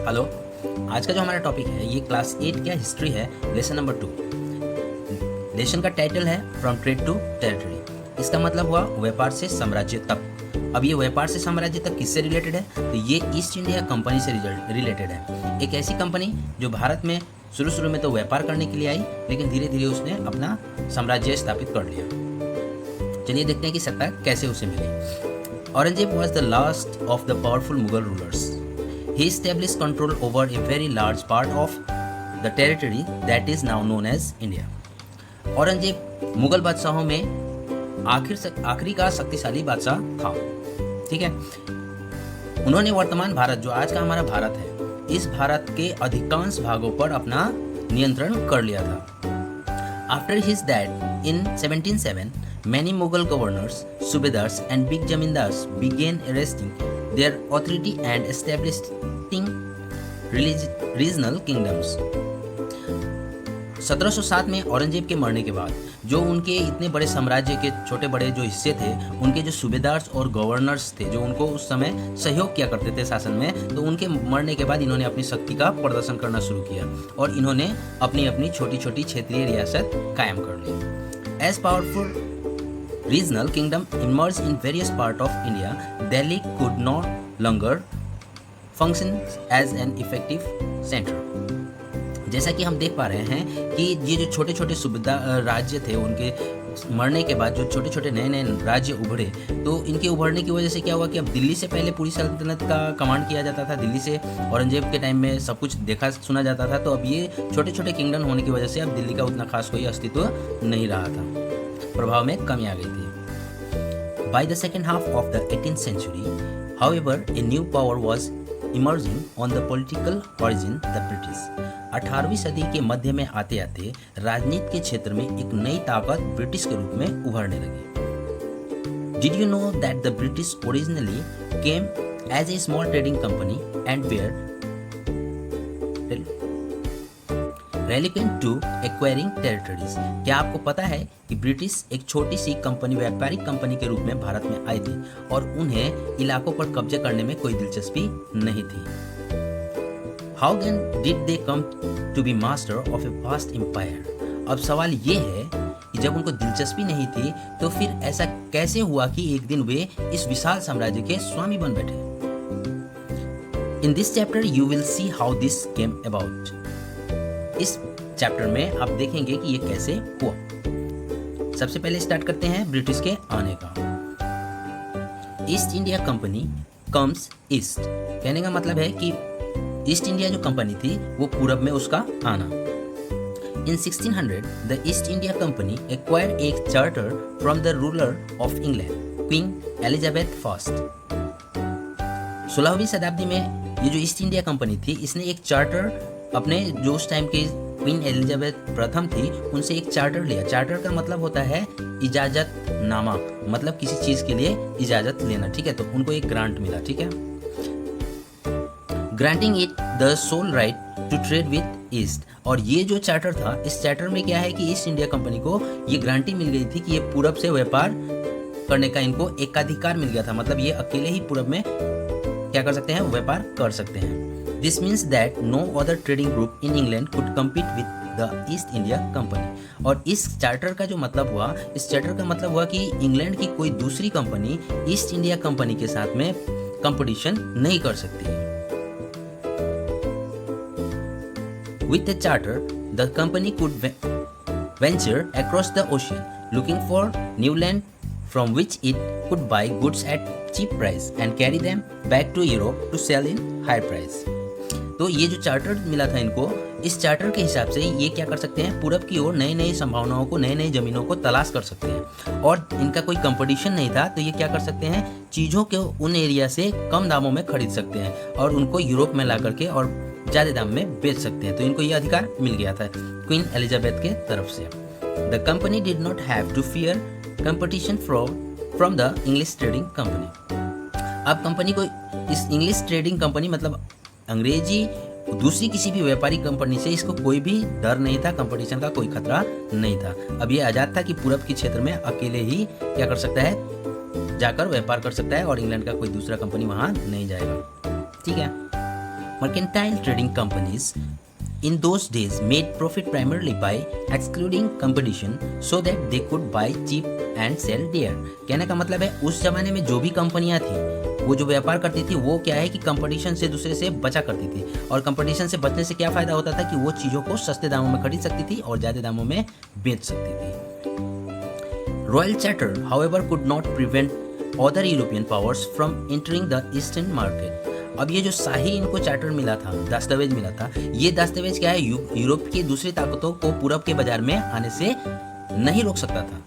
Hello. आज का जो हमारा टॉपिक है ये क्लास 8 का हिस्ट्री है, लेसन नंबर 2। लेसन का टाइटल है फ्रॉम ट्रेड टू टेरिटरी। इसका मतलब हुआ व्यापार से साम्राज्य तक। अब ये व्यापार से साम्राज्य तक किससे रिलेटेड है? तो ये ईस्ट इंडिया कंपनी से रिलेटेड है। एक ऐसी कंपनी जो भारत में शुरू में तो व्यापार करने के लिए आई, लेकिन धीरे धीरे उसने अपना साम्राज्य स्थापित कर लिया। चलिए देखते हैं कि सत्ता कैसे उसे मिली। Aurangzeb was the last of the powerful Mughal rulers. He established control over a very large part of the territory that is now known as India. Aurangzeb Mughal बादशाहों में आखिरी का शक्तिशाली बादशाह था। ठीक है, उन्होंने वर्तमान भारत, जो आज का हमारा भारत है, इस भारत के अधिकांश भागों पर अपना नियंत्रण कर लिया था। After his death in 1707, many Mughal governors, subedars and big zamindars began arresting their authority and establishing regional kingdoms. 1707 में औरंगजेब के मरने के बाद जो उनके इतने बड़े साम्राज्य के छोटे बड़े जो हिस्से थे, उनके जो सूबेदार्स और गवर्नर्स थे जो उनको उस समय सहयोग किया करते थे शासन में, तो उनके मरने के बाद इन्होंने अपनी शक्ति का प्रदर्शन करना शुरू किया और इन्होंने अपनी अपनी छोटी छोटी क्षेत्रीय रियासत कायम कर ली। As powerful regional kingdom emerged in various parts of India, Delhi could no longer function as an effective center. जैसा कि हम देख पा रहे हैं कि ये जो छोटे छोटे सूबेदार राज्य थे, उनके मरने के बाद जो छोटे छोटे नए नए राज्य उभरे, तो इनके उभरने की वजह से क्या हुआ कि अब दिल्ली से पहले पूरी सल्तनत का कमांड किया जाता था। दिल्ली से औरंगजेब के टाइम में सब कुछ देखा सुना जाता था, तो अब ये छोटे छोटे किंगडम होने की वजह से अब दिल्ली का उतना खास कोई अस्तित्व नहीं रहा था, प्रभाव में कमी आ गई थी। By the second half of the 18th century, however, a new power was emerging on the political horizon, the British. 18वीं सदी के मध्य में आते आते राजनीति के क्षेत्र में एक नई ताकत ब्रिटिश के रूप में उभरने लगी। Did you know that the British originally came as a small trading company and were reluctant to acquiring territories? क्या आपको पता है कि ब्रिटिश एक छोटी सी कंपनी, व्यापारिक कंपनी के रूप में भारत में आई थी और उन्हें इलाकों पर कब्जे करने में कोई दिलचस्पी नहीं थी। How then did they come to be master of a vast empire? अब सवाल ये है कि जब उनको दिलचस्पी नहीं थी तो फिर ऐसा कैसे हुआ कि एक दिन वे इस विशाल साम्राज्य के स्वामी बन बैठे? In this chapter you will see how this came about. इस चैप्टर में आप देखेंगे कि ये कैसे हुआ। सबसे पहले स्टार्ट करते हैं ब्रिटिश के आने का। East India company comes east, कहने का मतलब है कि ईस्ट इंडिया जो कंपनी थी वो पूरब में उसका आना। In 1600 the East India Company acquired एक charter from the ruler of England, Queen Elizabeth first. 16वीं शताब्दी में ये जो ईस्ट इंडिया कंपनी थी, इसने एक चार्टर अपने जो उस टाइम की क्वीन एलिजाबेथ प्रथम थी उनसे एक चार्टर लिया। चार्टर का मतलब होता है इजाजत नामा, मतलब किसी चीज के लिए इजाजत लेना। ठीक है, तो उनको एक ग्रांट मिला। ठीक है, granting it the sole right to trade with East. और ये जो चार्टर था, इस चार्टर में क्या है कि ईस्ट इंडिया कंपनी को ये गारंटी मिल गई थी कि ये पूरब से व्यापार करने का इनको एकाधिकार मिल गया था। मतलब ये अकेले ही पूरब में क्या कर सकते हैं, व्यापार कर सकते हैं। This means that no other trading group in England could compete with the East India Company. और इस चार्टर का जो मतलब हुआ, इस चार्टर का मतलब हुआ कि इंग्लैंड की कोई दूसरी कंपनी ईस्ट इंडिया कंपनी के साथ में कंपटीशन नहीं कर सकती है। With the charter, the company could venture across the ocean, looking for new land from which it could buy goods at cheap price and carry them back to Europe to sell in high price. तो ये जो charter मिला था इनको, इस charter के हिसाब से ये क्या कर सकते हैं, पूरब की ओर नई नई संभावनाओं को, नई नई जमीनों को तलाश कर सकते हैं। और इनका कोई कंपटीशन नहीं था, तो ये क्या कर सकते हैं, चीज़ों के उन एरिया से कम दामों में खरीद सकते हैं और उनको यूरोप में ला करके और ज़्यादा दाम में बेच सकते हैं। तो इनको ये अधिकार मिल गया था क्वीन एलिजाबेथ के तरफ से। The company did not have to fear competition from the English trading company. अब कंपनी को इस इंग्लिश ट्रेडिंग कंपनी मतलब अंग्रेजी दूसरी किसी भी व्यापारिक कंपनी से इसको कोई भी डर नहीं था, कंपटीशन का कोई खतरा नहीं था। अब ये आज़ाद था कि पूरब के क्षेत्र में अकेले ही क्या कर सकता है, जाकर व्यापार कर सकता है और इंग्लैंड का कोई दूसरा कंपनी वहाँ नहीं जाएगा। ठीक है, Mercantile trading companies in those days made profit primarily by excluding competition so that they could buy cheap and sell dear. कहने का मतलब है उस जमाने में जो भी कंपनियां थी वो जो व्यापार करती थी वो क्या है कि कंपटीशन से दूसरे से बचा करती थी, और कंपटीशन से बचने से क्या फायदा होता था कि वो चीज़ों को सस्ते दामों में खरीद सकती थी और ज़्यादा दामों में बेच सकती थी। Royal charter however could not prevent other European powers from entering the eastern market. अब ये जो शाही इनको चार्टर मिला था, दस्तावेज मिला था, ये दस्तावेज क्या है यूरोप की दूसरी ताकतों को पूरब के बाजार में आने से नहीं रोक सकता था।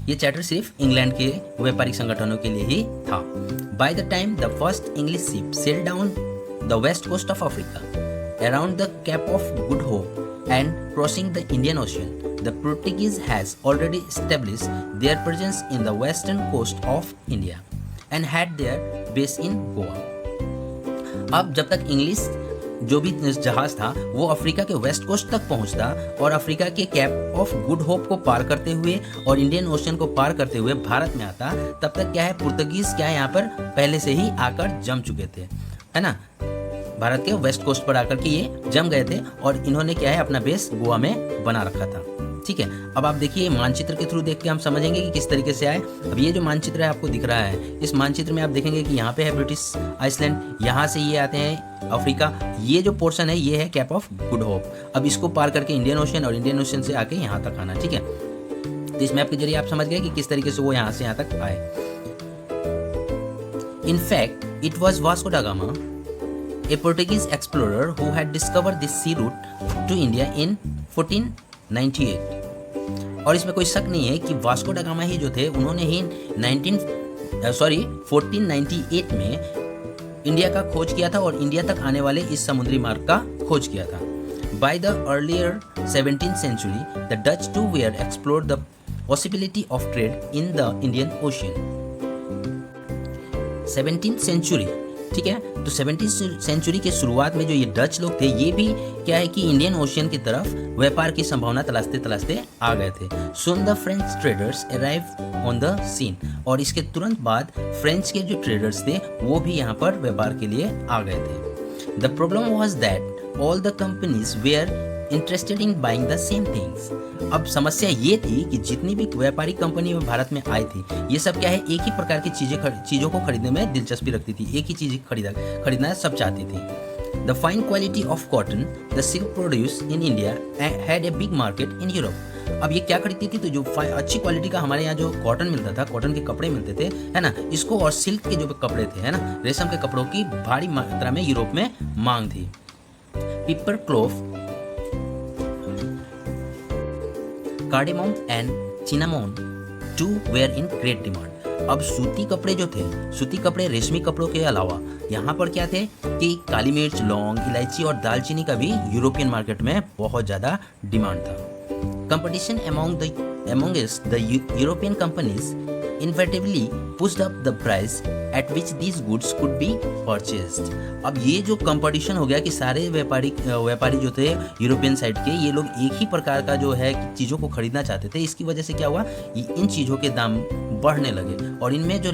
ये चार्टर सिर्फ इंग्लैंड के व्यापारिक संगठनों के लिए ही था। By the time the first English ship sailed down the west coast of Africa around the Cape of Good Hope and crossing the Indian Ocean, the Portuguese has already established their presence in the western coast of India and had their base in Goa. अब जब तक English जो भी जहाज था वो Africa के west coast तक पहुंचता और अफ्रीका के कैप ऑफ गुड होप को पार करते हुए और इंडियन ओशन को पार करते हुए भारत में आता, तब तक क्या है पुर्तगीज क्या है यहाँ पर पहले से ही आकर जम चुके थे, है ना। भारत के वेस्ट कोस्ट पर आकर के ये जम गए थे और इन्होंने क्या है अपना बेस गोवा में बना रखा था। ठीक है, अब आप देखिए मानचित्र के थ्रू देख के हम समझेंगे कि किस तरीके से आए। अब ये जो मानचित्र है आपको दिख रहा है, इस मानचित्र में आप देखेंगे कि यहाँ पे है ब्रिटिश आइसलैंड, यहाँ से ये आते हैं अफ्रीका, ये जो पोर्शन है ये है कैप ऑफ गुड होप। अब इसको पार करके इंडियन ओशन और इंडियन ओशन से आके यहाँ तक आना। ठीक है, तो इस मैप के जरिए आप समझ गए कि किस तरीके से वो यहाँ से यहाँ तक आए। In fact it was Vasco दा gamma, a Portuguese explorer who had discovered this sea route to India in 1498। और इसमें कोई शक नहीं है कि वास्को दा गामा ही जो थे उन्होंने ही 1498 में इंडिया का खोज किया था और इंडिया तक आने वाले इस समुद्री मार्ग का खोज किया था। By the earlier 17th century, the Dutch too were explored the possibility of trade in the Indian Ocean। 17th century, ठीक है, तो 17th सेंचुरी के शुरुआत में जो ये डच लोग थे ये भी क्या है कि इंडियन ओशियन की तरफ व्यापार की संभावना तलाशते तलाशते आ गए थे। Soon the French traders arrived on the scene, और इसके तुरंत बाद फ्रेंच के जो ट्रेडर्स थे वो भी यहाँ पर व्यापार के लिए आ गए थे। The problem was that all the companies were interested in buying the same things। अब समस्या ये थी कि जितनी भी व्यापारिक कंपनी भारत में आई थी ये सब क्या है एक ही प्रकार की चीज़ों को खरीदने में दिलचस्पी रखती थी, एक ही चीज़ खरीदना सब चाहती थी। The fine quality of cotton the silk produce in India had a big market in Europe. अब ये क्या खरीदती थी, तो जो अच्छी क्वालिटी का हमारे यहाँ जो कॉटन मिलता था, कॉटन के कपड़े मिलते थे, है ना, इसको और सिल्क के जो कपड़े थे, है ना, रेशम के कपड़ों की भारी मात्रा में यूरोप में मांग थी। Paper clove, cardamom and cinnamon too were in great demand। अब सूती कपड़े जो थे, सूती कपड़े रेशमी कपड़ों के अलावा यहाँ पर क्या थे कि काली मिर्च, लौंग, इलायची और दालचीनी का भी यूरोपियन मार्केट में बहुत ज़्यादा डिमांड था। Competition amongst the European companies inevitably pushed up the price at which these goods could be purchased। अब ये जो कंपटीशन हो गया कि सारे व्यापारी जो थे यूरोपियन साइड के, ये लोग एक ही प्रकार का जो है चीज़ों को खरीदना चाहते थे। इसकी वजह से क्या हुआ, इन चीज़ों के दाम बढ़ने लगे और इनमें जो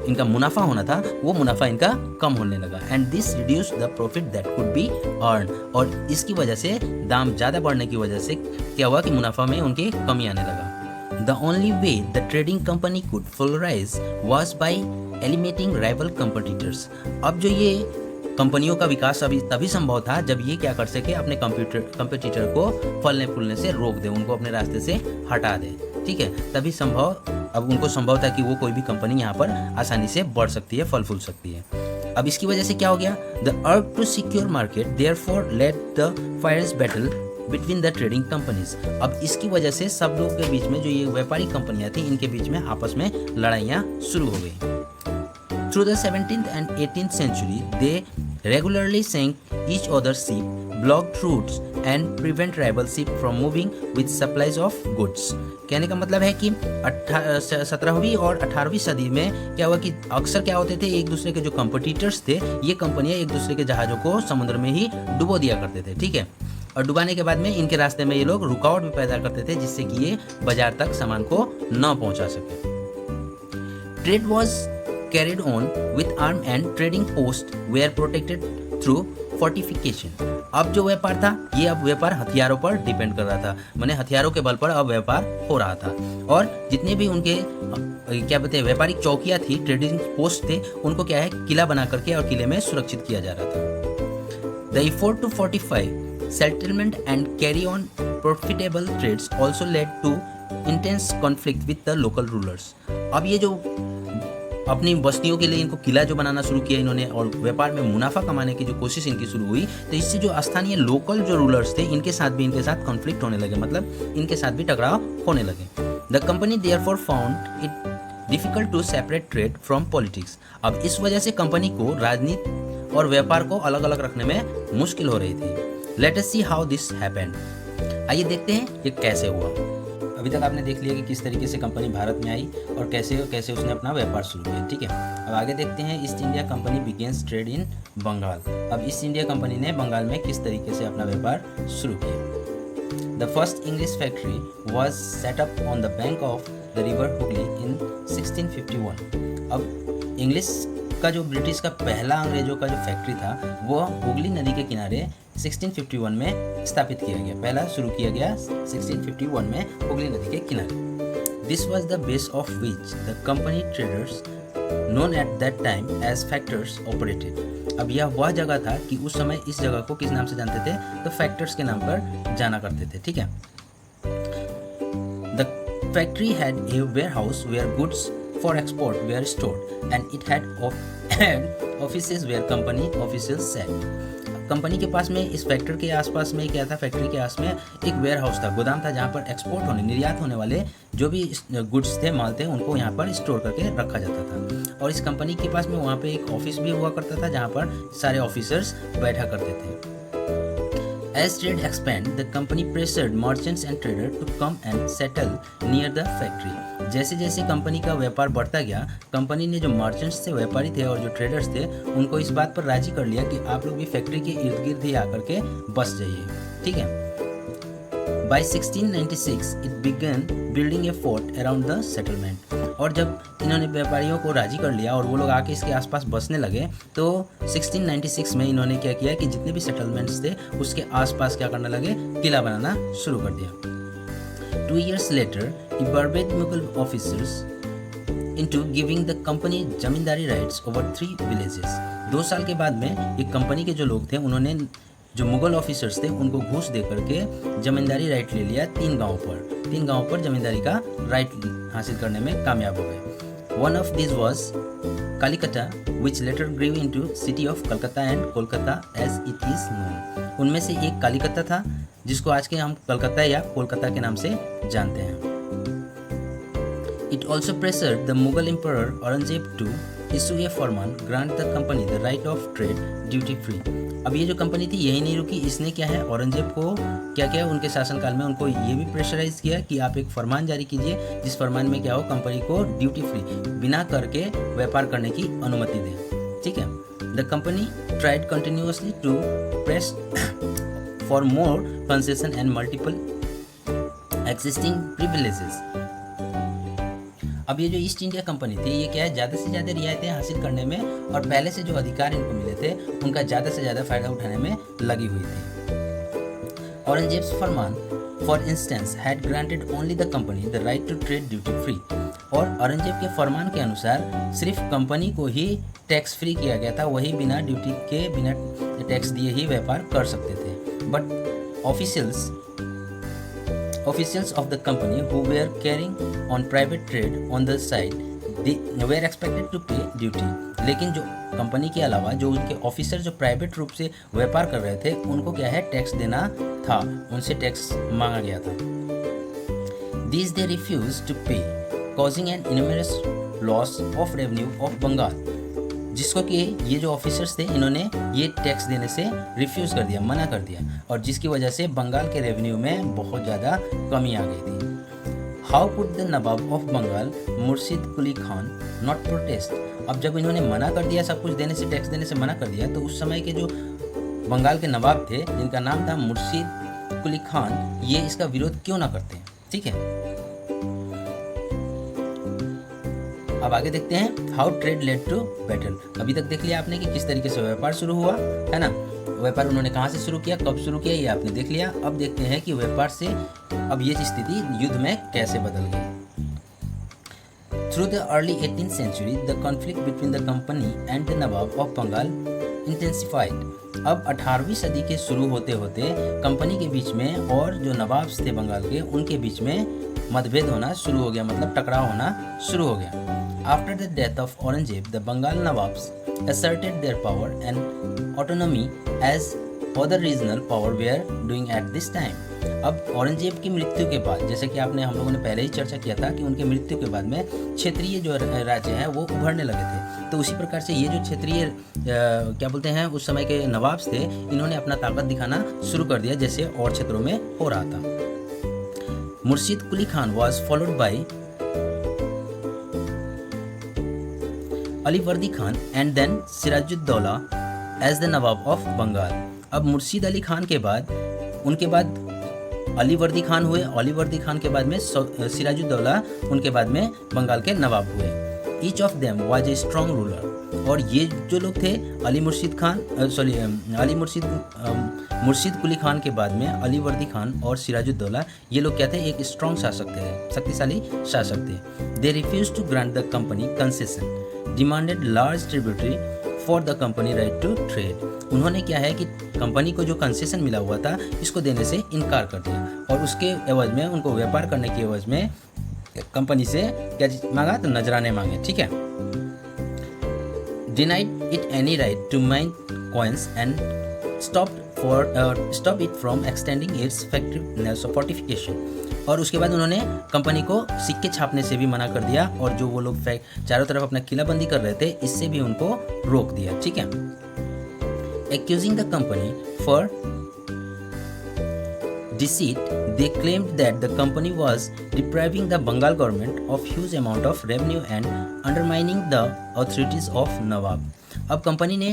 इनका मुनाफा होना था वो मुनाफा इनका कम होने लगा। And this reduce the profit that could be earn, और इसकी वजह से दाम ज़्यादा बढ़ने की वजह से क्या हुआ कि मुनाफा में उनकी कमी आने लगा। The only way the trading company could flourish was by eliminating rival competitors। अब जो ये कंपनियों का विकास अभी तभी संभव था जब ये क्या कर सके, अपने कंपटीटर को फलने फूलने से रोक दे, उनको अपने रास्ते से हटा दे। ठीक है, तभी अब उनको संभव था कि वो कोई भी कंपनी यहाँ पर आसानी से बढ़ सकती है, फल फूल सकती है। अब इसकी वजह से क्या हो गया, the urge to secure market therefore led the fierce battle between the trading companies. अब इसकी वजह से सब लोग के बीच में जो ये व्यापारिक कंपनियां थी इनके बीच में आपस में लड़ाइयाँ शुरू हो गई। Through the 17th and 18th century, they regularly sank each other's ship, blocked routes, and prevent rival ship from moving with supplies of goods। कहने का मतलब है कि 17वीं और 18वीं सदी में क्या हुआ कि अक्सर क्या होते थे, एक दूसरे के जो कंपटीटर्स थे ये कंपनियां एक दूसरे के जहाज़ों को समुद्र में ही डुबो दिया करते थे। ठीक है, और डुबाने के बाद में इनके रास्ते में ये लोग रुकावट भी पैदा करते थे जिससे कि ये बाजार तक सामान को न पहुंचा सके। Trade was carried on with armed and trading posts were protected through fortification. अब जो व्यापार था ये अब व्यापार हथियारों पर डिपेंड कर रहा था, माने हथियारों के बल पर अब व्यापार हो रहा था। और जितने भी उनके क्या बोलते हैं व्यापारिक चौकियाँ थी, ट्रेडिंग पोस्ट थे, उनको क्या है किला बना करके और किले में सुरक्षित किया जा रहा था। The effort to fortify settlement and carry on profitable trades also led to intense conflict with the local rulers. अब ये जो अपनी बस्तियों के लिए इनको किला जो बनाना शुरू किया इन्होंने और व्यापार में मुनाफा कमाने की जो कोशिश इनकी शुरू हुई, तो इससे जो स्थानीय लोकल जो रूलर्स थे इनके साथ कॉन्फ्लिक्ट होने लगे, मतलब इनके साथ भी टकराव होने लगे। The company therefore found it difficult to separate trade from politics. अब इस वजह से कंपनी को राजनीति और व्यापार को अलग अलग रखने में मुश्किल हो रही थी। Let us see how this happened. आइए देखते हैं ये कैसे हुआ। अभी तक आपने देख लिया कि किस तरीके से कंपनी भारत में आई और कैसे कैसे उसने अपना व्यापार शुरू किया, ठीक है। अब आगे देखते हैं East India company begins trade in Bengal. अब ईस्ट इंडिया कंपनी ने बंगाल में किस तरीके से अपना व्यापार शुरू किया। The first English factory was set up on the bank of the river Hooghly in 1651। अब इंग्लिश का जो ब्रिटिश का पहला अंग्रेजों का जो फैक्ट्री था वो हुगली नदी के किनारे 1651 में स्थापित किया गया, पहला शुरू किया गया 1651 में हुगली नदी के किनारे। This was the base of which the company traders known at that time as factors operated. अब यह वह जगह था कि उस समय इस जगह को किस नाम से जानते थे, तो फैक्टर्स के नाम पर जाना करते थे, ठीक है। The factory had a warehouse where goods for export were stored and it had offices where company officials sat। Company के पास में इस फैक्ट्री के आसपास में क्या था, फैक्ट्री के आस में एक वेयर हाउस था, गोदाम था, जहाँ पर एक्सपोर्ट होने निर्यात होने वाले जो भी गुड्स थे, माल थे, उनको यहाँ पर स्टोर करके रखा जाता था। और इस कंपनी के पास में वहाँ पे एक ऑफिस भी हुआ करता था जहाँ पर सारे ऑफिसर्स बैठा करते थे। As trade expanded, the company pressured merchants and traders to come and settle near the factory। जैसे जैसे कंपनी का व्यापार बढ़ता गया, कंपनी ने जो मर्चेंट्स थे, व्यापारी थे और जो ट्रेडर्स थे, उनको इस बात पर राजी कर लिया कि आप लोग भी फैक्ट्री के इर्द गिर्द ही आकर के बस जाइए, ठीक है। By 1696, it began building a fort around the settlement। और जब इन्होंने व्यापारियों को राजी कर लिया और वो लोग आके इसके आसपास बसने लगे, तो 1696 में इन्होंने क्या किया कि जितने भी सेटलमेंट्स थे उसके आसपास क्या करने लगे, किला बनाना शुरू कर दिया। 2 years later, he bribed Mughal officers into giving the company zamindari rights over 3 villages। 2 साल के बाद में ये कंपनी के जो लोग थे उन्होंने जो मुगल ऑफिसर्स थे उनको घूस दे करके जमींदारी राइट ले लिया 3 गांवों पर जमींदारी का राइट हासिल करने में कामयाब हो गए। One of this was Kalikata which later grew into city of Calcutta and Kolkata as it is known. उनमें से एक कालिकता था जिसको आज के हम कलकत्ता या कोलकाता के नाम से जानते हैं। It also pressured the Mughal emperor Aurangzeb to issue a farman grant the company the right of trade duty free. अब ये जो कंपनी थी यही नहीं रुकी, इसने क्या है औरंगजेब को क्या किया, उनके शासनकाल में उनको ये भी प्रेशराइज किया कि आप एक फरमान जारी कीजिए जिस फरमान में क्या हो, कंपनी को ड्यूटी फ्री बिना कर के व्यापार करने की अनुमति दें, ठीक है। The company tried continuously to press for more concession and multiple existing privileges. अब ये जो ईस्ट इंडिया कंपनी थी ये क्या है, ज़्यादा से ज़्यादा रियायतें हासिल करने में और पहले से जो अधिकार इनको मिले थे उनका ज़्यादा से ज़्यादा फ़ायदा उठाने में लगी हुई थी। Aurangzeb's farman for instance had granted only the company the right to trade duty free. और औरंगजेब के फरमान के अनुसार सिर्फ कंपनी को ही टैक्स फ्री किया गया था, वही बिना ड्यूटी के बिना टैक्स दिए ही व्यापार कर सकते थे। But officials of the company who were carrying on private trade on the side they were expected to pay duty। लेकिन जो कंपनी के अलावा जो उनके ऑफिसर जो प्राइवेट रूप से व्यापार कर रहे थे उनको क्या है टैक्स देना था, उनसे टैक्स मांगा गया था। These they refused to pay, causing an enormous loss of revenue of Bengal। जिसको कि ये जो ऑफिसर्स थे इन्होंने ये टैक्स देने से रिफ्यूज़ कर दिया, मना कर दिया, और जिसकी वजह से बंगाल के रेवेन्यू में बहुत ज़्यादा कमी आ गई थी। How could the nawab of Bengal Murshid Quli Khan not protest. अब जब इन्होंने मना कर दिया, सब कुछ देने से टैक्स देने से मना कर दिया, तो उस समय के जो बंगाल के नवाब थे जिनका नाम था मुर्शिद कुली खान, ये इसका विरोध क्यों ना करते हैं, ठीक है। अब आगे देखते हैं how trade led to battle. अभी तक देख लिया आपने कि किस तरीके से व्यापार शुरू हुआ, है ना। व्यापार उन्होंने कहाँ से शुरू किया, कब शुरू किया, ये आपने देख लिया। अब देखते हैं कि व्यापार से अब ये स्थिति युद्ध में कैसे बदल गई। Through the early 18th century, the conflict between the company and the Nawab of Bengal intensified. अब 18वीं सदी के शुरू होते होते कंपनी के बीच में और जो नवाब थे बंगाल के, उनके बीच में मतभेद होना शुरू हो गया, मतलब टकराव होना शुरू हो गया। After the death of Aurangzeb, the Bengal Nawabs asserted their power and autonomy as other regional power were doing at this time. अब औरंगजेब की मृत्यु के बाद, जैसे कि आपने हम लोगों ने पहले ही चर्चा किया था कि उनके मृत्यु के बाद में क्षेत्रीय जो राज्य हैं वो उभरने लगे थे। तो उसी प्रकार से ये जो क्षेत्रीय क्या बोलते हैं उस समय के नवाब थे, इन्होंने अपना ताकत दिखाना शुरू कर दिया जैसे और क्षेत्रों में हो रहा था। Murshid Quli Khan was followed by Alivardi Khan and then Sirajuddaulah as the nawab of Bengal. अब मुर्शिद अली खान के बाद उनके बाद अलीवर्दी खान हुए, अलीवर्दी खान के बाद में सिराजुद्दौला, उनके बाद में बंगाल के नवाब हुए। Each of them was a strong ruler. और ये जो लोग थे मुर्शिद कुली खान के बाद में अलीवर्दी खान और सिराजुद्दौला, ये लोग क्या थे, एक स्ट्रॉन्ग शासक थे, शक्तिशाली शासक थे। They refuse to grant the company concession, demanded large tributary for the company right to trade. उन्होंने क्या है कि कंपनी को जो कंसेशन मिला हुआ था इसको देने से इनकार कर दिया और उसके एवज में उनको व्यापार करने के एवज में कंपनी से क्या मांगा, तो नजराने मांगे, ठीक है। Denied it any right to mine coins and stop it from extending its fortification. और उसके बाद उन्होंने कंपनी को सिक्के छापने से भी मना कर दिया और जो वो लोग चारों तरफ अपना किलाबंदी कर रहे थे इससे भी उनको रोक दिया, ठीक है। Accusing the company for deceit, they claimed that the company was depriving the Bengal government of huge amount of revenue and undermining the authorities of Nawab. अब कंपनी ने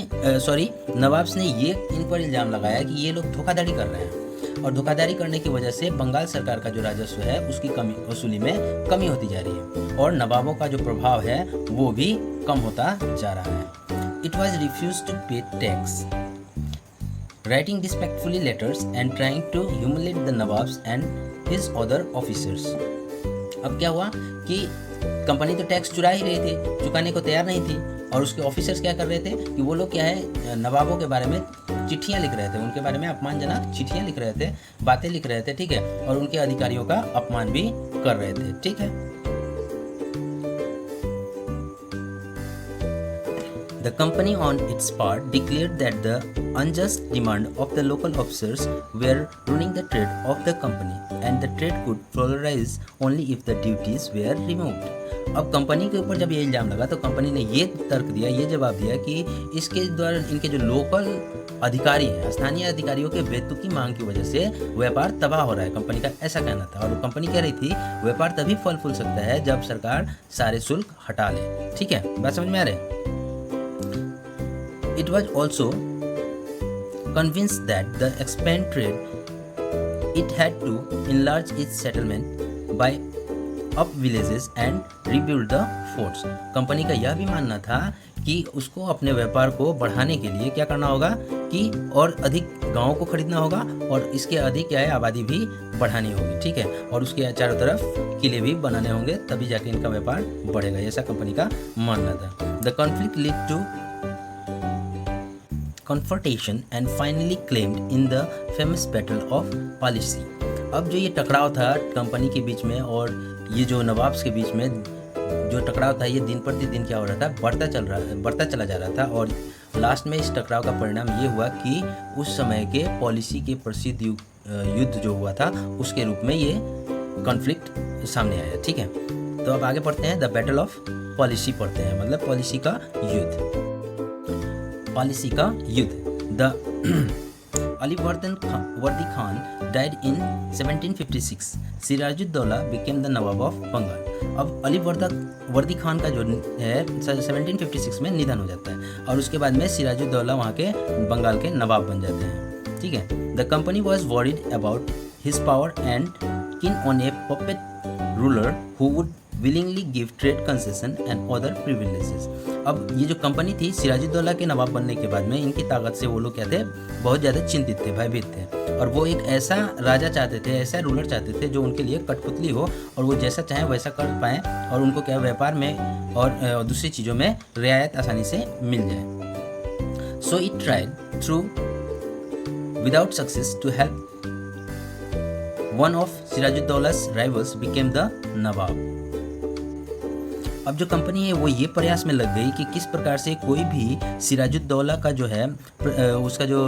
नवाब्स ने ये इन पर इल्ज़ाम लगाया कि ये लोग धोखाधड़ी कर रहे हैं और धोखाधड़ी करने की वजह से बंगाल सरकार का जो राजस्व है उसकी वसूली में कमी होती जा रही है और नवाबों का जो प्रभाव है वो भी कम होता जा रहा है। It was refused to pay tax, writing disrespectful letters and trying to humiliate the Nawabs and his other officers. अब क्या हुआ कि कंपनी तो टैक्स चुरा ही रही थी, चुकाने को तैयार नहीं थी और उसके ऑफिसर्स क्या कर रहे थे कि वो लोग क्या है नवाबों के बारे में चिट्ठियाँ लिख रहे थे, उनके बारे में अपमानजनक चिट्ठियाँ लिख रहे थे, बातें लिख रहे थे, ठीक है, और उनके अधिकारियों का अपमान भी कर रहे थे, ठीक है। The company on its part declared that the unjust demand of the local officers were ruining the trade of the company and the trade could flourish only if the duties were removed. अब company के ऊपर जब ये इल्ज़ाम लगा तो company ने ये तर्क दिया, ये जवाब दिया कि इसके द्वारा इनके जो लोकल अधिकारी हैं, स्थानीय अधिकारियों के बेतुकी मांग की वजह से व्यापार तबाह हो रहा है, कंपनी का ऐसा कहना था। और कंपनी कह रही थी व्यापार तभी फल फूल सकता है जब सरकार सारे शुल्क हटा ले, ठीक है, बात समझ में आ रही है। It was also convinced that the expand trade, it had to enlarge its settlement by up villages and rebuild the forts. Company का यह भी मानना था कि उसको अपने व्यापार को बढ़ाने के लिए क्या करना होगा कि और अधिक गांवों को खरीदना होगा और इसके अधिक क्या है आबादी भी बढ़ानी होगी, ठीक है, और उसके चारों तरफ किले भी बनाने होंगे, तभी जाके इनका व्यापार बढ़ेगा, ऐसा कंपनी का मानना था। The conflict led to confrontation and finally claimed in the famous battle of Palissy. अब जो ये टकराव था कंपनी के बीच में और ये जो नवाब्स के बीच में जो टकराव था ये दिन प्रतिदिन क्या हो रहा था, बढ़ता चला जा रहा था और लास्ट में इस टकराव का परिणाम ये हुआ कि उस समय के पॉलिसी के प्रसिद्ध युद्ध जो हुआ था उसके रूप में ये कॉन्फ्लिक्ट सामने आया, ठीक है। तो अब आगे पढ़ते हैं द बैटल ऑफ पॉलिसी पढ़ते हैं, मतलब पॉलिसी का युद्ध। पॉलिसी का युद्ध। The Alivardi Khan died in 1756. Sirajuddaulah became the nawab of Bengal. अब अलीवर्दी खान का जो है 1756 में निधन हो जाता है और उसके बाद में सिराजुद्दौला वहाँ के बंगाल के नवाब बन जाते हैं, ठीक है। The company was worried about his power and keen on a puppet ruler who would willingly give trade concession and other privileges। अब ये जो कंपनी थी, सिराजुद्दौला के नवाब बनने के बाद में इनकी ताकत से वो लोग क्या थे, बहुत ज़्यादा चिंतित थे, भयभीत थे, और वो एक ऐसा राजा चाहते थे, ऐसा रूलर चाहते थे जो उनके लिए कठपुतली हो और वो जैसा चाहे वैसा कर पाएँ और उनको क्या व्यापार में और दूसरी चीज़ों में रियायत आसानी से मिल जाए। So it tried through without success to help one of Sirajuddaulah's rivals became the nawab. अब जो कंपनी है वो ये प्रयास में लग गई कि किस प्रकार से कोई भी सिराजुद्दौला का जो है उसका जो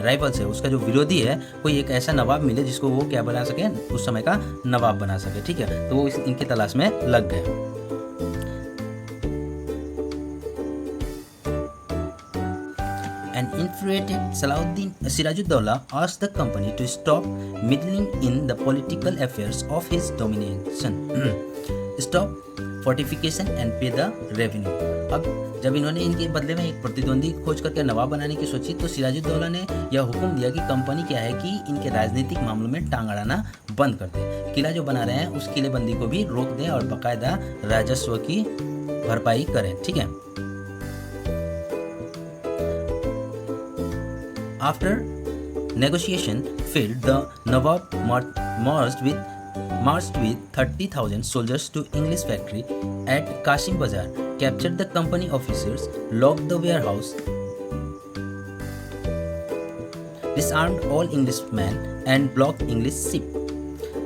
राइवल्स है, उसका जो विरोधी है, कोई एक ऐसा नवाब मिले जिसको वो क्या बना सके, उस समय का नवाब बना सके। ठीक है, तो वो इनकी तलाश में लग गए। An infuriated Sirajuddaulah asked the company to stop meddling in the political affairs of his domination, stop fortification and pay the revenue। अब जब इन्होंने इनके बदले में एक प्रतिद्वंदी खोज करके नवाब बनाने की सोची तो सिराजुद्दौला ने यह हुक्म दिया कि कंपनी क्या है कि इनके राजनीतिक मामलों में टांग अड़ाना बंद कर दे, किला जो बना रहे हैं उस किलेबंदी को भी रोक दें और बाकायदा राजस्व की भरपाई करें। ठीक है, After negotiation failed, the Nawab marched with 30,000 soldiers to English factory at Kasim Bazar, captured the company officers, locked the warehouse, disarmed all Englishmen and blocked English ship।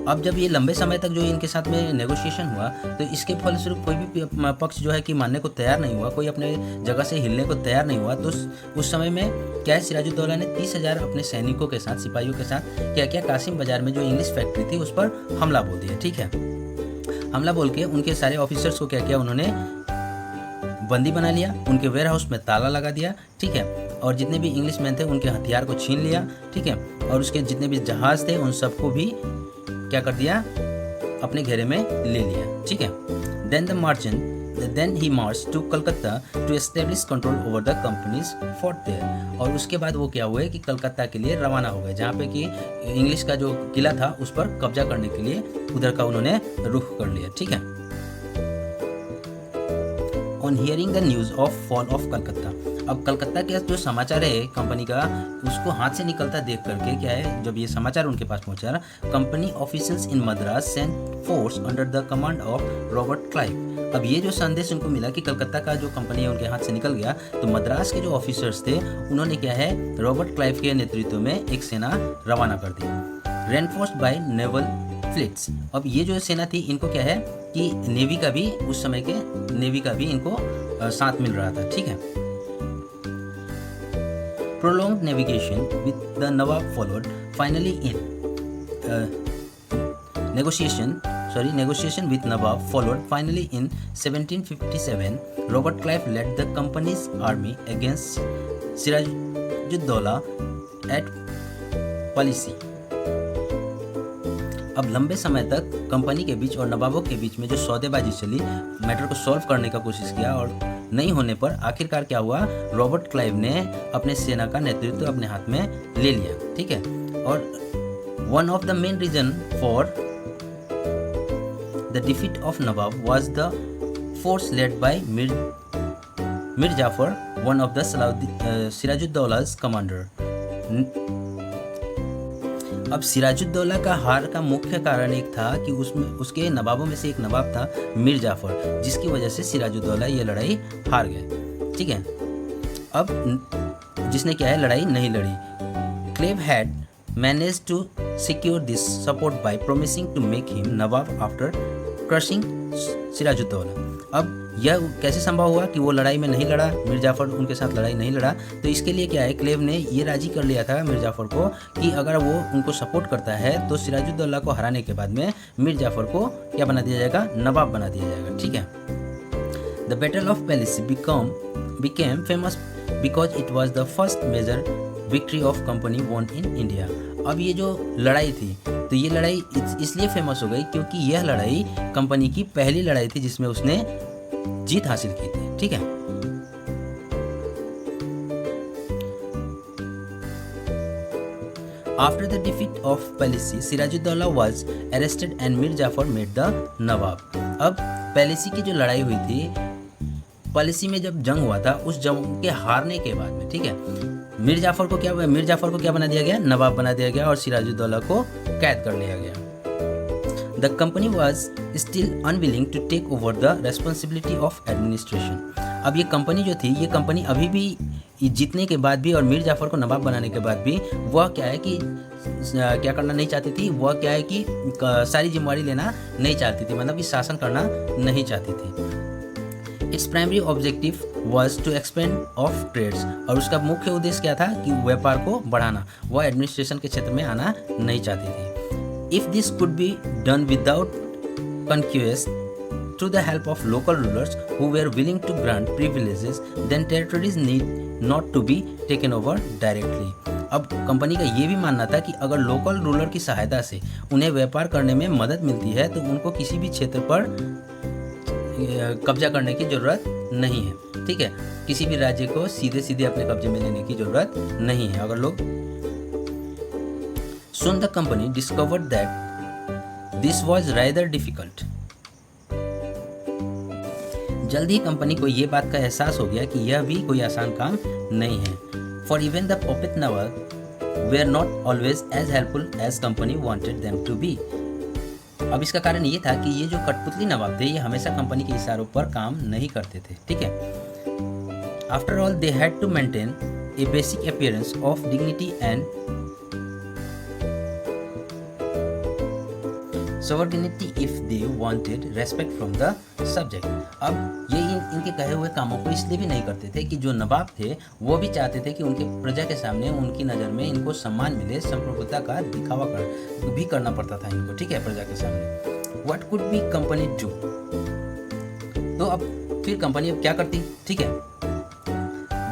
अब जब ये लंबे समय तक जो इनके साथ में नेगोशिएशन हुआ तो इसके फलस्वरूप कोई भी पक्ष जो है कि मानने को तैयार नहीं हुआ, कोई अपने जगह से हिलने को तैयार नहीं हुआ। तो उस समय में क्या है, सिराजुद्दौला ने 30,000 अपने सैनिकों के साथ, सिपाहियों के साथ क्या किया, कासिम बाजार में जो इंग्लिश फैक्ट्री थी उस पर हमला बोल दिया। ठीक है, हमला बोल के उनके सारे ऑफिसर्स को क्या किया, उन्होंने बंदी बना लिया, उनके वेयर हाउस में ताला लगा दिया। ठीक है, और जितने भी इंग्लिश मैन थे उनके हथियार को छीन लिया। ठीक है, और उसके जितने भी जहाज थे उन सबको भी क्या कर दिया, अपने घेरे में ले लिया। ठीक है, then he marched to Kolkata to establish control over the company's fort there। और उसके बाद वो क्या हुए कि कलकत्ता के लिए रवाना हो गए, जहाँ पे कि इंग्लिश का जो किला था उस पर कब्जा करने के लिए उधर का उन्होंने रुख कर लिया। ठीक है, On hearing the news of fall of Calcutta, अब कलकत्ता के जो समाचार है कंपनी का उसको हाथ से निकलता देख करके क्या है, जब ये समाचार उनके पास पहुंचा, company officers in Madras sent force under the command of Robert Clive. अब ये जो संदेश उनको मिला कि कलकत्ता का जो कंपनी है उनके हाथ से निकल गया, तो मद्रास के जो ऑफिसर्स थे उन्होंने क्या है, रॉबर्ट क्लाइव के नेतृत्व में एक सेना रवाना कर दी, रेनफोर्स्ड बाय नेवल फ्लीट्स। अब ये जो सेना थी इनको क्या है कि नेवी का भी, उस समय के नेवी का भी इनको साथ मिल रहा था। ठीक है, prolonged navigation with the Nawab followed, finally in negotiation with Nawab followed finally in 1757. Robert Clive led the company's army against Sirajuddaulah at Palisi। अब लंबे समय तक कंपनी के बीच और नवाबों के बीच में जो सौदेबाजी चली, मैटर को सॉल्व करने का कोशिश किया और नहीं होने पर आखिरकार क्या हुआ, रॉबर्ट क्लाइव ने अपने सेना का नेतृत्व अपने हाथ में ले लिया। ठीक है, और one of the main reason for the defeat of nawab was the force led by Mir Jafar, one of the Sirajuddaulah's commander. अब सिराजुद्दौला का हार का मुख्य कारण एक था कि उसमें उसके नवाबों में से एक नवाब था मीर जाफर, जिसकी वजह से सिराजुद्दौला ये लड़ाई हार गए। ठीक है, अब जिसने क्या है, लड़ाई नहीं लड़ी। Clive had managed to secure this support by promising to make him nawab after crushing Sirajuddaulah. अब यह कैसे संभव हुआ कि वो लड़ाई में नहीं लड़ा, मीर जाफर उनके साथ लड़ाई नहीं लड़ा, तो इसके लिए क्या है, क्लेव ने ये राजी कर लिया था मीर जाफर को कि अगर वो उनको सपोर्ट करता है तो सिराजुद्दौला को हराने के बाद में मीर जाफर को क्या बना दिया जाएगा, नवाब बना दिया जाएगा। ठीक है, the battle of Plassey became famous because it was the first major victory of company won in India। अब ये जो लड़ाई थी तो ये लड़ाई इसलिए फेमस हो गई क्योंकि यह लड़ाई कंपनी की पहली लड़ाई थी जिसमें उसने जीत हासिल की थी। ठीक है, After the defeat of Palisi, Sirajuddaulah was arrested and Mir Jafar made the Nawab। अब पॉलिसी की जो लड़ाई हुई थी, पॉलिसी में जब जंग हुआ था, उस जंग के हारने के बाद में, ठीक है, मीर जाफर को क्या बना दिया गया, नवाब बना दिया गया और सिराजुद्दौला को कैद कर लिया गया। The company was still unwilling to take over the responsibility of administration. अब ये कंपनी जो थी, ये कंपनी अभी भी जीतने के बाद भी और मीर जाफर को नवाब बनाने के बाद भी वह क्या है कि क्या करना नहीं चाहती थी, वह क्या है कि सारी जिम्मेवारी लेना नहीं चाहती थी, मतलब कि शासन करना नहीं चाहती थी। Its primary objective was to expand of trades, और उसका मुख्य उद्देश्य क्या था कि व्यापार को बढ़ाना, वह एडमिनिस्ट्रेशन के क्षेत्र में आना नहीं चाहती थी। If this could be done without conquest through the help of local rulers who were willing to grant privileges, then territories need not to be taken over directly. अब कंपनी का ये भी मानना था कि अगर लोकल रूलर की सहायता से उन्हें व्यापार करने में मदद मिलती है तो उनको किसी भी क्षेत्र पर कब्जा करने की जरूरत नहीं है, ठीक है, किसी भी राज्य को सीधे सीधे अपने कब्जे में लेने की जरूरत नहीं है अगर लोग। Soon the company discovered that this was rather difficult. जल्द ही कंपनी को ये बात का एहसास हो गया कि यह भी कोई आसान काम नहीं है। For even the puppet nawab were not always as helpful as company wanted them to be. अब इसका कारण ये था कि ये जो कठपुतली नवाब थे, ये हमेशा कंपनी के इशारों पर काम नहीं करते थे, ठीक है। After all they had to maintain a basic appearance of dignity and sovereignty if they wanted respect from the subject। अब ये इनके कहे हुए कामों को इसलिए भी नहीं करते थे कि जो नवाब थे वो भी चाहते थे कि उनके प्रजा के सामने उनकी नज़र में इनको सम्मान मिले, संप्रभुता का दिखावा भी करना पड़ता था इनको, ठीक है, प्रजा के सामने। What could be company do? तो अब फिर कंपनी अब क्या करती, ठीक है।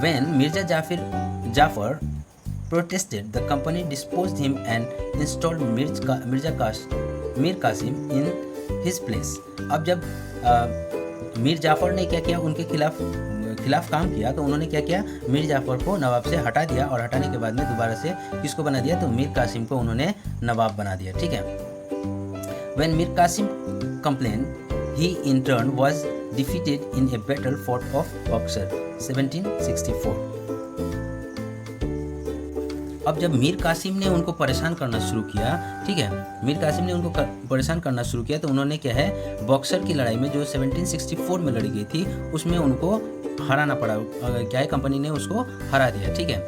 When Mirza Jafar protested, the company disposed him and installed Mir Kasim in his place. अब जब मीर जाफर ने क्या किया, उनके खिलाफ काम किया, तो उन्होंने क्या किया, मीर जाफर को नवाब से हटा दिया और हटाने के बाद में दोबारा से किसको बना दिया, तो मीर कासिम को उन्होंने नवाब बना दिया, ठीक है। When Mir Kasim complain he in turn was defeated in a battle fought of Buxar 1764। अब जब मीर कासिम ने उनको परेशान करना शुरू किया, ठीक है, मीर कासिम ने उनको परेशान करना शुरू किया, तो उन्होंने क्या है, बॉक्सर की लड़ाई में जो 1764 में लड़ी गई थी उसमें उनको हराना पड़ा, क्या है, कंपनी ने उसको हरा दिया, ठीक है।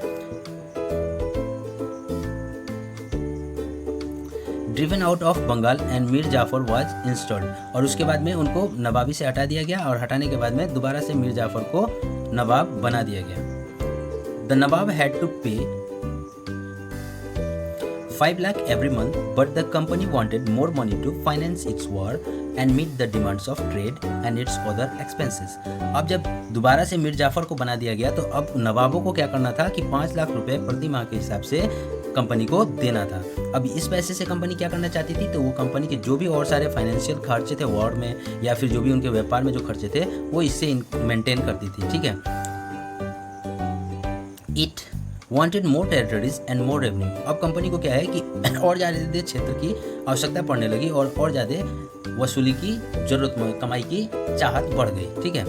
Driven out of Bengal and Mir Jafar was installed, और उसके बाद में उनको नवाबी से हटा दिया गया और हटाने के बाद में दोबारा से मीर जाफर को नवाब बना दिया गया। द नवाब हैड टू पे 5 lakh every month, but the company wanted more money to finance its war and meet the demands of trade and its other expenses। अब जब दोबारा से मीर जाफर को बना दिया गया तो अब नवाबों को क्या करना था कि 5 लाख रुपए प्रति माह के हिसाब से कंपनी को देना था। अब इस पैसे से कंपनी क्या करना चाहती थी, तो वो कंपनी के जो भी और सारे फाइनेंशियल खर्चे थे वॉर में या फिर जो भी उनके व्यापार में जो खर्चे थे वो इससे मेंटेन करती थी, ठीक है। It wanted more territories and more revenue। अब कंपनी को क्या है कि और ज़्यादा क्षेत्र की आवश्यकता पड़ने लगी और ज़्यादा वसूली की जरूरत, कमाई की चाहत बढ़ गई, ठीक है।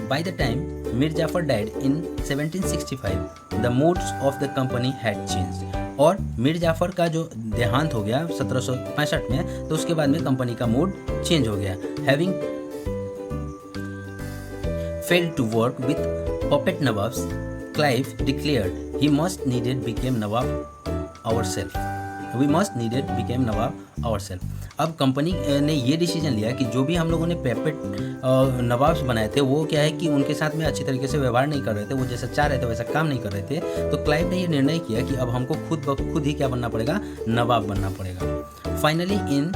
By the time Mir Jafar died in 1765 the moods of the company had changed, और मीर जाफर का जो देहांत हो गया 1765 में, तो उसके बाद में कंपनी का मूड चेंज हो गया। Having failed to work with puppet nawabs, Clive declared he must needed became Nawab ourselves। We must needed became Nawab ourselves। अब कंपनी ने ये डिसीजन लिया कि जो भी हम लोगों ने पेपेट नवाब्स बनाए थे वो क्या है कि उनके साथ में अच्छी तरीके से व्यवहार नहीं कर रहे थे, वो जैसा चाह रहे थे वैसा काम नहीं कर रहे थे। तो क्लाइव ने ये निर्णय किया कि अब हमको खुद ही क्या बनना पड़ेगा, नवाब बनना पड़ेगा। Finally in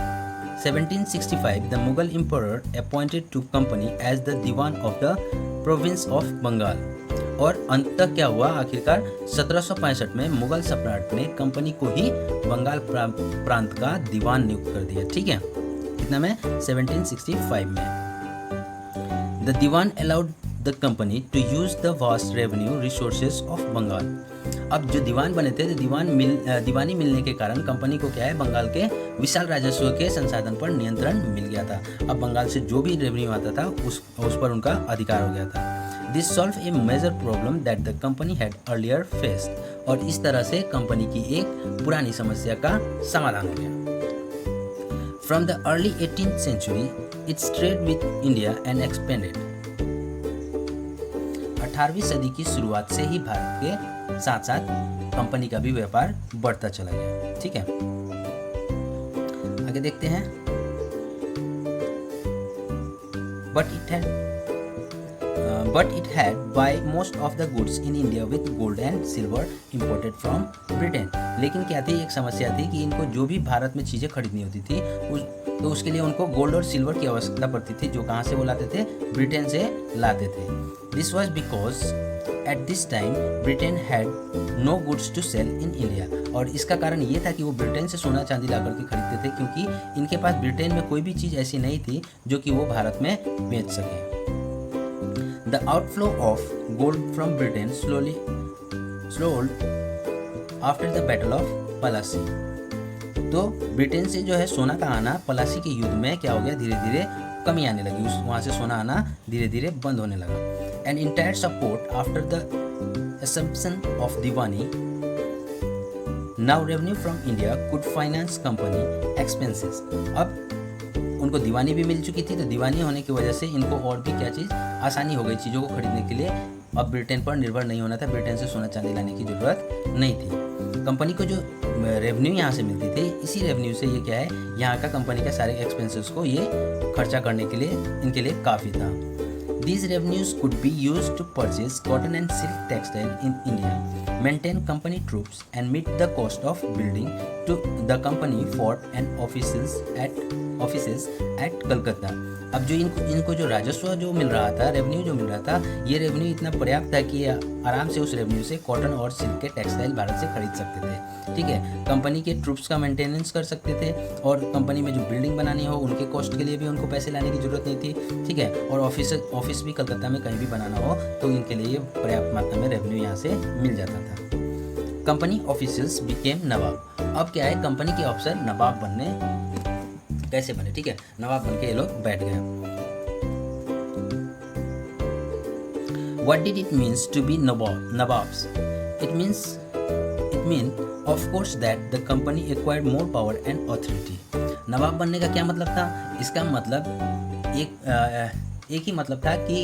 1765 the Mughal emperor appointed to company as the Diwan of the province of Bengal। और अंततः क्या हुआ, आखिरकार 1765 में मुगल सम्राट ने कंपनी को ही बंगाल प्रांत का दीवान नियुक्त कर दिया, ठीक है, कितना में 1765 में। The diwan allowed the company to use the vast revenue resources of Bengal. अब जो दीवान बने थे, तो दीवानी मिलने के कारण कंपनी को क्या है, बंगाल के विशाल राजस्व के संसाधन पर नियंत्रण मिल गया था। अब बंगाल से जो भी रेवेन्यू आता था उस पर उनका अधिकार हो गया था। This solve a major problem that the company had earlier faced. और इस तरह से कंपनी की एक पुरानी समस्या का समाधान हो गया। From the early 18th century, its trade with India and expanded. 18वीं सदी की शुरुआत से ही भारत के साथ साथ कंपनी का भी व्यापार बढ़ता चला गया। ठीक है, आगे देखते हैं। But it had buy most of the goods in India with gold and silver imported from Britain. लेकिन क्या थी, एक समस्या थी कि इनको जो भी भारत में चीज़ें खरीदनी होती थी तो उसके लिए उनको गोल्ड और सिल्वर की आवश्यकता पड़ती थी, जो कहाँ से वो लाते थे, ब्रिटेन से लाते थे। This was because at this time Britain had no goods to sell in India. और इसका कारण ये था कि वो ब्रिटेन से सोना चांदी ला करके खरीदते थे, क्योंकि इनके पास ब्रिटेन में कोई भी चीज़ ऐसी नहीं थी जो कि वो भारत में बेच सके। The outflow of gold from Britain slowed after the Battle of Plassey. तो ब्रिटेन से जो है सोना का आना पलासी के युद्ध में क्या हो गया, धीरे धीरे कमी आने लगी, वहाँ से सोना आना धीरे धीरे बंद होने लगा। And entire support after the assumption of Diwani, now revenue from India could finance company expenses. अब उनको दीवानी भी मिल चुकी थी, तो दीवानी होने की वजह से इनको और भी क्या चीज़ आसानी हो गई चीज़ों को खरीदने के लिए। अब ब्रिटेन पर निर्भर नहीं होना था, ब्रिटेन से सोना चांदी लाने की ज़रूरत नहीं थी। कंपनी को जो रेवेन्यू यहाँ से मिलती थी, इसी रेवेन्यू से ये क्या है, यहाँ का कंपनी के सारे एक्सपेंसेस को ये खर्चा करने के लिए इनके लिए काफ़ी था। These revenues could be used to purchase cotton and silk textile in India, maintain company troops, and meet the cost of building to the company fort and offices at Calcutta. अब जो इनको जो राजस्व जो मिल रहा था, रेवेन्यू जो मिल रहा था, ये रेवेन्यू इतना पर्याप्त था कि आराम से उस रेवेन्यू से कॉटन और सिल्क के टेक्सटाइल भारत से खरीद सकते थे। ठीक है, कंपनी के ट्रूप्स का मेंटेनेंस कर सकते थे, और कंपनी में जो बिल्डिंग बनानी हो उनके कॉस्ट के लिए भी उनको पैसे लाने की जरूरत नहीं थी। ठीक है, और ऑफिस भी कलकत्ता में कहीं भी बनाना हो तो इनके लिए पर्याप्त मात्रा में रेवेन्यू यहाँ से मिल जाता था। कंपनी ऑफिसर्स बिकेम नवाब। अब क्या है, कंपनी के अफसर नवाब बनने कैसे बने। ठीक है, नवाब बन के ये लोग बैठ गए। What did it means to be nababs? It meant of course that the company acquired more power and authority. नवाब बनने का क्या मतलब था? इसका मतलब एक ही मतलब था कि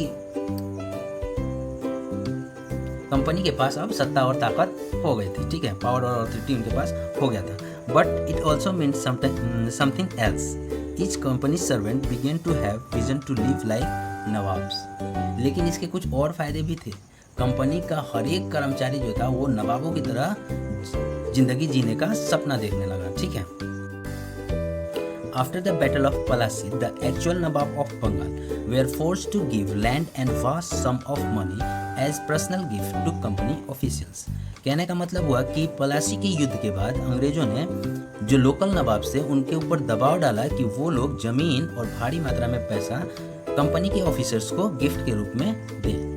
कंपनी के पास अब सत्ता और ताकत हो गई थी। ठीक है, पावर और अथॉरिटी उनके पास हो गया था। But it also meant something else. Each company servant began to have vision to live like nawabs. लेकिन इसके कुछ और फायदे भी थे। कंपनी का हर एक कर्मचारी जो था वो नवाबों की तरह जिंदगी जीने का सपना देखने लगा। ठीक है, After the Battle of Plassey, the actual Nawab of Bengal were forced to give land and vast sum of money as personal gift to company officials. कहने का मतलब हुआ कि पलासी के युद्ध के बाद अंग्रेजों ने जो लोकल नवाब थे उनके ऊपर दबाव डाला कि वो लोग जमीन और भारी मात्रा में पैसा कंपनी के ऑफिसर्स को गिफ्ट के रूप में दें।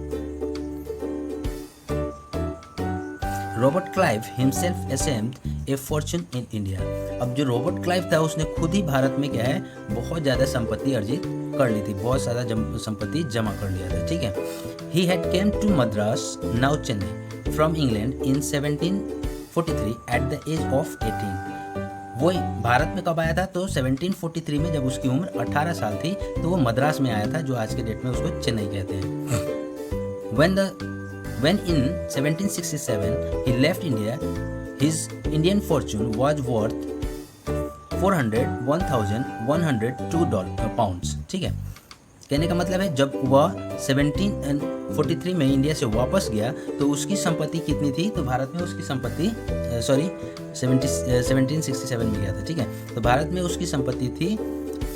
Robert Clive himself ashamed A Fortune in India. अब जो रॉबर्ट क्लाइव था उसने खुद ही भारत में क्या है, बहुत ज़्यादा संपत्ति अर्जित कर ली थी, बहुत ज़्यादा संपत्ति जमा कर लिया था। ठीक है, he had came to Madras now Chennai from England in 1743 at the age of 18। वो भारत में कब आया था, तो 1743 में, जब उसकी उम्र 18 साल थी, तो वो मद्रास में आया था, जो आज के डेट में उसको चेन्नई कहते हैं। When in 1767 he left India, his Indian fortune was worth 401,102 pounds. ठीक है, कहने का मतलब है जब वह 1743 में इंडिया से वापस गया तो उसकी संपत्ति कितनी थी, तो भारत में उसकी संपत्ति 1767 में गया था। ठीक है, तो भारत में उसकी संपत्ति थी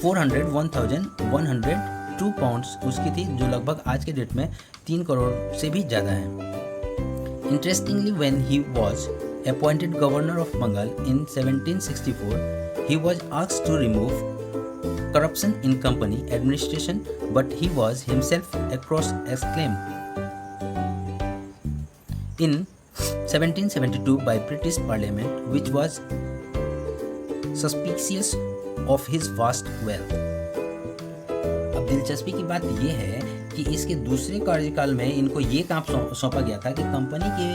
401,102 पाउंड्स उसकी थी, जो लगभग आज के डेट में 3 करोड़ से भी ज़्यादा है। Interestingly, when he was appointed governor of Bengal in 1764, he was asked to remove corruption in company administration, but he was himself a cross-exclaimed in 1772 by British Parliament, which was suspicious of his vast wealth. अब दिलचस्पी की बात यह है कि इसके दूसरे कार्यकाल में इनको ये काम सौंपा गया था कि कंपनी के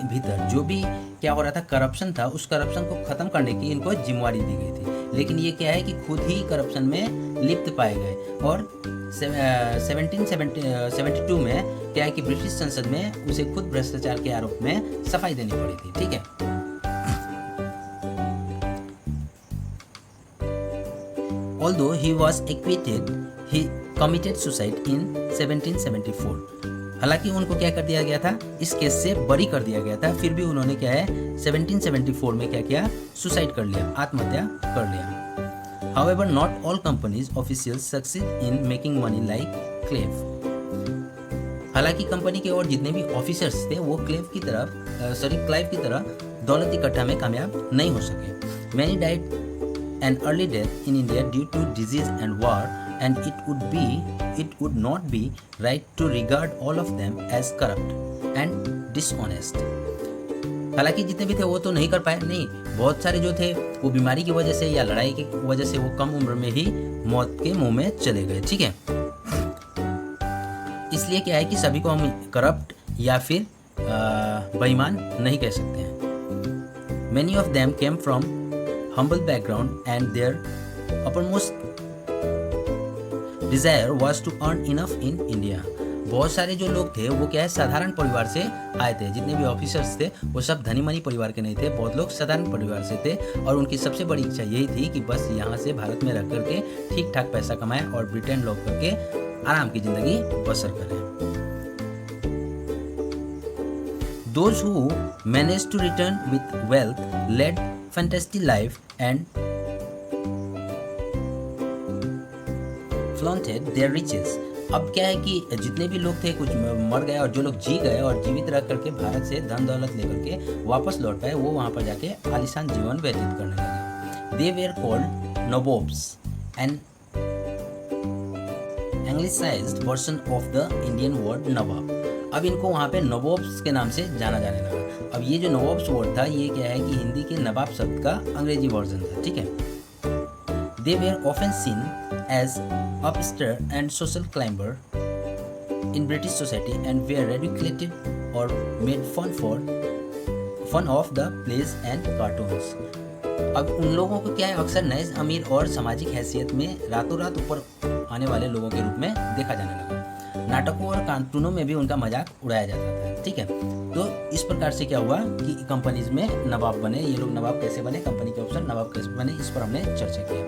भीतर जो भी क्या हो रहा था, करप्शन था, उस करप्शन को ख़त्म करने की इनको जिम्मेवारी दी गई थी। लेकिन ये क्या है कि खुद ही करप्शन में लिप्त पाए गए और 1772 में क्या है कि ब्रिटिश संसद में उसे खुद भ्रष्टाचार के आरोप में सफाई देनी पड़ी थी। ठीक है, although he was acquitted, he committed suicide in 1774. हालांकि उनको क्या कर दिया गया था, इस केस से बरी कर दिया गया था, फिर भी उन्होंने क्या है 1774 में क्या किया, सुसाइड कर लिया, आत्महत्या कर लिया। However, not all companies officials succeed in making money like Clive. हालांकि कंपनी के और जितने भी ऑफिसर्स थे वो क्लाइव की तरह दौलत इकट्ठा में कामयाब नहीं हो सके। Many died an early death in India due to disease and war, and it would not be right to regard all of them as corrupt and dishonest. हालांकि जितने भी थे वो तो नहीं कर पाए, नहीं, बहुत सारे जो थे वो बीमारी की वजह से या लड़ाई की वजह से वो कम उम्र में ही मौत के मुंह में चले गए। ठीक है, इसलिए क्या है कि सभी को हम करप्ट या फिर बेईमान नहीं कह सकते हैं। Many of them came from humble background and their uppermost desire was to earn enough in India. बहुत सारे जो लोग थे वो क्या है साधारण परिवार से आए थे, जितने भी ऑफिसर्स थे वो सब धनी मनी परिवार के नहीं थे, बहुत लोग साधारण परिवार से थे और उनकी सबसे बड़ी इच्छा यही थी कि बस यहाँ से भारत में रह करके ठीक ठाक पैसा कमाएं और ब्रिटेन लौट करके आराम की जिंदगी बसर करें। Those who managed to return with wealth led fantastic life and flaunted their riches. अब क्या है कि जितने भी लोग थे कुछ मर गए और जो लोग जी गए और जीवित रह करके भारत से धन दौलत लेकर के वापस लौट पाए, वो वहाँ पर जाके आलीशान जीवन व्यतीत करने लगे। They were called nabobs, an anglicized version of the Indian word नवाब। अब इनको वहाँ पे नवाब्स के नाम से जाना जाने लगा। अब ये जो नवाब्स वर्ड था ये क्या है कि हिंदी के नवाब शब्द का अंग्रेजी वर्जन था। ठीक है, They were often seen as upstart and social climber in British society and were ridiculed or made fun of the plays and cartoons. अब उन लोगों को क्या है अक्सर नए अमीर और सामाजिक हैसियत में रातों रात ऊपर आने वाले लोगों के रूप में देखा जाने लगा। नाटकों और कार्टूनों में भी उनका मजाक उड़ाया जाता था। ठीक है, तो इस प्रकार से क्या हुआ कि कंपनीज में नवाब बने। ये लोग नवाब कैसे बने, कंपनी के ऑफिसर नवाब कैसे बने, इस पर हमने चर्चा किया।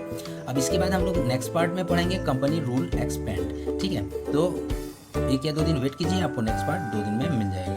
अब इसके बाद हम लोग नेक्स्ट पार्ट में पढ़ेंगे कंपनी रूल एक्सपेंड। ठीक है, तो 1 या 2 दिन वेट कीजिए, आपको नेक्स्ट पार्ट 2 दिन में मिल जाएगा।